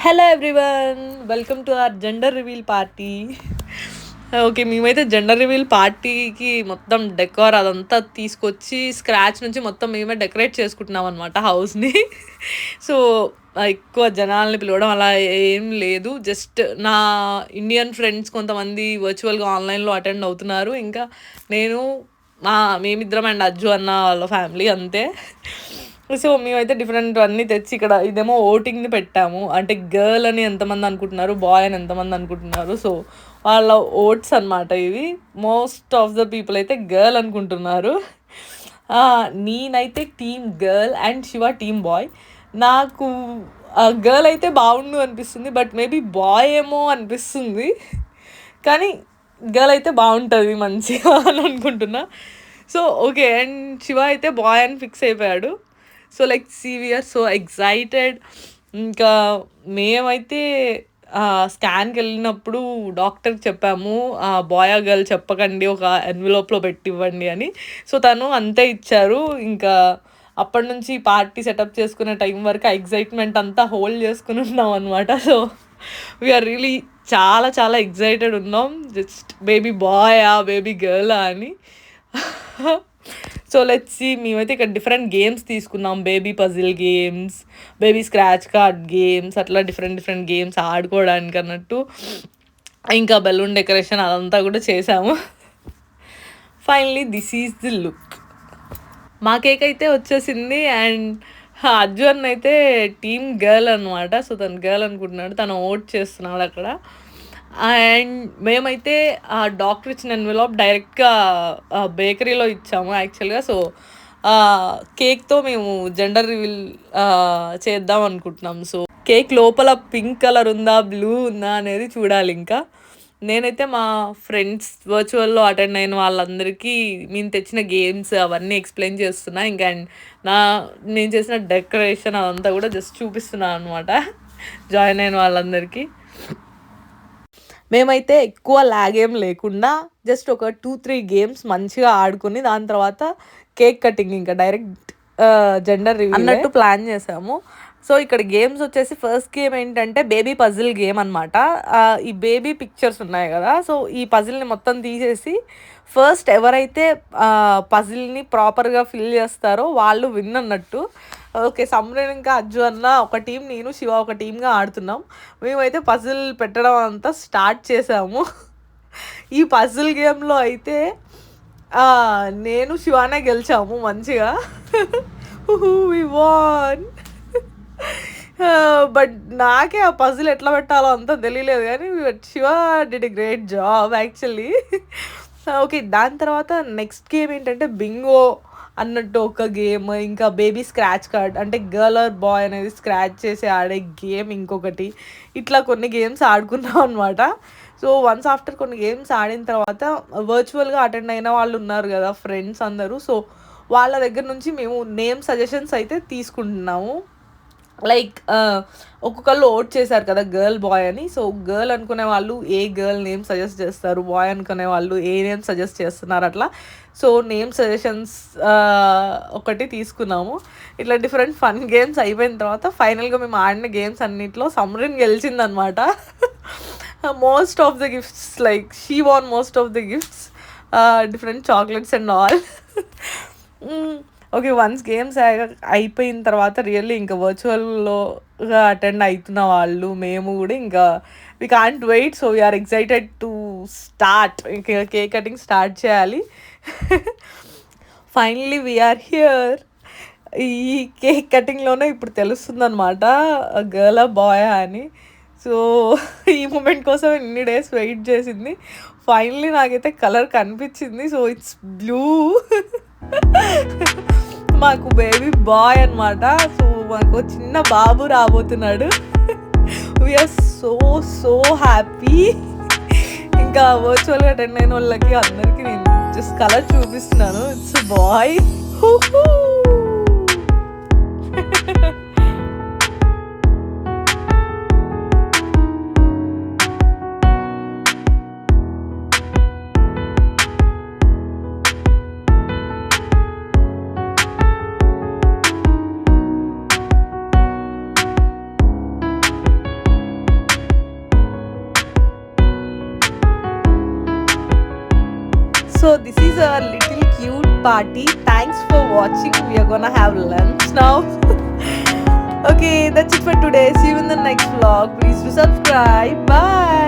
Hello everyone, welcome to our gender reveal party. Okay, మేమైతే gender reveal పార్టీకి మొత్తం decor అదంతా తీసుకొచ్చి స్క్రాచ్ నుంచి మొత్తం మేమే డెకరేట్ చేసుకుంటున్నాం అనమాట హౌస్ని. సో ఎక్కువ జనాల్ని పిలవడం అలా ఏం లేదు. జస్ట్ నా ఇండియన్ ఫ్రెండ్స్ కొంతమంది వర్చువల్గా ఆన్లైన్లో అటెండ్ అవుతున్నారు. ఇంకా నేను మేమిద్దరం అండ్ అజ్జు అన్న వాళ్ళ ఫ్యామిలీ అంతే. సో మేమైతే డిఫరెంట్ అన్నీ తెచ్చి ఇక్కడ ఇదేమో ఓటింగ్ని పెట్టాము. అంటే గర్ల్ అని ఎంతమంది అనుకుంటున్నారు, బాయ్ అని ఎంతమంది అనుకుంటున్నారు. సో వాళ్ళ ఓట్స్ అనమాట ఇవి. మోస్ట్ ఆఫ్ ద పీపుల్ అయితే గర్ల్ అనుకుంటున్నారు. నేనైతే team girl and Shiva team boy. నాకు గర్ల్ అయితే బాగుండు అనిపిస్తుంది, బట్ మేబీ బాయ్ ఏమో అనిపిస్తుంది. కానీ గర్ల్ అయితే బాగుంటుంది మంచిగా అని అనుకుంటున్నా. సో ఓకే, అండ్ శివ అయితే బాయ్ అని ఫిక్స్ అయిపోయాడు. So like we're so excited. ఇంకా మేమైతే స్కాన్కి వెళ్ళినప్పుడు డాక్టర్కి చెప్పాము, బాయ్ గర్ల్ చెప్పకండి, ఒక ఎన్విలోప్లో పెట్టివ్వండి అని. సో తను అంతే ఇచ్చారు. ఇంకా అప్పటి నుంచి పార్టీ సెటప్ చేసుకునే టైం వరకు ఆ ఎగ్జైట్మెంట్ అంతా హోల్డ్ చేసుకుని ఉన్నాం అనమాట. సో వీఆర్ రియలీ చాలా చాలా ఎగ్జైటెడ్ ఉన్నాం. జస్ట్ బేబీ బాయా బేబీ గర్లా అని. So let's see. మేమైతే ఇక్కడ డిఫరెంట్ గేమ్స్ తీసుకున్నాం. Baby puzzle games, baby scratch card games, అట్లా డిఫరెంట్ డిఫరెంట్ గేమ్స్ ఆడుకోవడానికి అన్నట్టు. ఇంకా బెలూన్ డెకరేషన్ అదంతా కూడా చేసాము. Finally this is the look. మా కేక్ అయితే వచ్చేసింది. అండ్ అర్జున్ అయితే టీమ్ గర్ల్ అనమాట. సో తను గర్ల్ అనుకుంటున్నాడు, తను ఓట్ చేస్తున్నాడు అక్కడ. అండ్ మేమైతే ఆ డాక్టర్ ఇచ్చిన ఎన్వెలాప్ డైరెక్ట్గా బేకరీలో ఇచ్చాము యాక్చువల్గా. సో కేక్తో మేము జెండర్ రివీల్ చేద్దాం అనుకుంటున్నాం. సో కేక్ లోపల పింక్ కలర్ ఉందా బ్లూ ఉందా అనేది చూడాలి. ఇంకా నేనైతే మా ఫ్రెండ్స్ వర్చువల్లో అటెండ్ అయిన వాళ్ళందరికీ మేము తెచ్చిన గేమ్స్ అవన్నీ ఎక్స్ప్లెయిన్ చేస్తున్నా. ఇంకా నేను చేసిన డెకరేషన్ అదంతా కూడా జస్ట్ చూపిస్తున్నాను అనమాట జాయిన్ అయిన వాళ్ళందరికీ. మేమైతే ఎక్కువ ల్యాగ్ ఏం లేకుండా జస్ట్ ఒక 2-3 గేమ్స్ మంచిగా ఆడుకుని దాని తర్వాత కేక్ కటింగ్ ఇంకా డైరెక్ట్ జెండర్ రివీల్ అన్నట్టు ప్లాన్ చేసాము. సో ఇక్కడ గేమ్స్ వచ్చేసి ఫస్ట్ గేమ్ ఏంటంటే బేబీ పజిల్ గేమ్ అనమాట. ఈ బేబీ పిక్చర్స్ ఉన్నాయి కదా, సో ఈ పజిల్ని మొత్తం తీసేసి ఫస్ట్ ఎవరైతే పజిల్ని ప్రాపర్గా ఫిల్ చేస్తారో వాళ్ళు విన్ అన్నట్టు. ఓకే, సమ్రేన్ ఇంకా అజ్జు అన్న ఒక టీం, నేను శివ ఒక టీంగా ఆడుతున్నాం. మేమైతే పజిల్ పెట్టడం అంతా స్టార్ట్ చేసాము. ఈ పజిల్ గేమ్లో అయితే నేను శివానే గెలిచాము మంచిగా. We want. బట్ నాకే ఆ పజిల్ ఎట్లా పెట్టాలో అంతా తెలియలేదు, కానీ Shiva did a great job actually. Okay, దాని తర్వాత నెక్స్ట్ గేమ్ ఏంటంటే బింగో అన్నట్టు ఒక గేమ్, ఇంకా బేబీ స్క్రాచ్ కార్డ్ అంటే గర్ల్ ఆర్ బాయ్ అనేది స్క్రాచ్ చేసి ఆడే గేమ్ ఇంకొకటి. ఇట్లా కొన్ని గేమ్స్ ఆడుకున్నాం అనమాట. సో వన్స్ ఆఫ్టర్ కొన్ని గేమ్స్ ఆడిన తర్వాత వర్చువల్గా అటెండ్ అయిన వాళ్ళు ఉన్నారు కదా ఫ్రెండ్స్ అందరూ. సో వాళ్ళ దగ్గర నుంచి మేము నేమ్ సజెషన్స్ అయితే తీసుకుంటున్నాము. లైక్ ఒక్కొక్కళ్ళు ఓట్ చేశారు కదా గర్ల్ బాయ్ అని. సో గర్ల్ అనుకునే వాళ్ళు ఏ గర్ల్ నేమ్ సజెస్ట్ చేస్తారు, బాయ్ అనుకునే వాళ్ళు ఏ నేమ్ సజెస్ట్ చేస్తున్నారు అట్లా. సో నేమ్ సజెషన్స్ ఒకటి తీసుకున్నాము. ఇట్లా డిఫరెంట్ ఫన్ గేమ్స్ అయిపోయిన తర్వాత ఫైనల్గా మేము ఆడిన గేమ్స్ అన్నింటిలో సమ్రిన్ గెలిచిందనమాట. Most of the gifts, like she won most of the gifts, different chocolates and all. Okay, once games అయిపోయిన తర్వాత రియల్లీ ఇంకా వర్చువల్లోగా అటెండ్ అవుతున్న వాళ్ళు మేము కూడా ఇంకా we can't wait. So we're excited to start. ఇంకా కేక్ కటింగ్ స్టార్ట్ చేయాలి. Finally we're here. ఈ కేక్ కటింగ్లోనే ఇప్పుడు తెలుస్తుంది అనమాట గర్ల్ బాయ్ అని. సో ఈ మూమెంట్ కోసం ఎన్ని డేస్ వెయిట్ చేసింది. ఫైనలీ నాకైతే కలర్ కనిపించింది. So it's blue. మాకు బేబీ బాయ్ అనమాట. సో మాకు చిన్న బాబు రాబోతున్నాడు. We're so so happy. ఇంకా వర్చువల్గా అటెండ్ అయిన వాళ్ళకి అందరికీ నేను జస్ట్ కలర్ చూపిస్తున్నాను. It's boy. So this is a little cute party. Thanks for watching. We are gonna have lunch now. Okay, that's it for today. See you in the next vlog. Please do subscribe. Bye.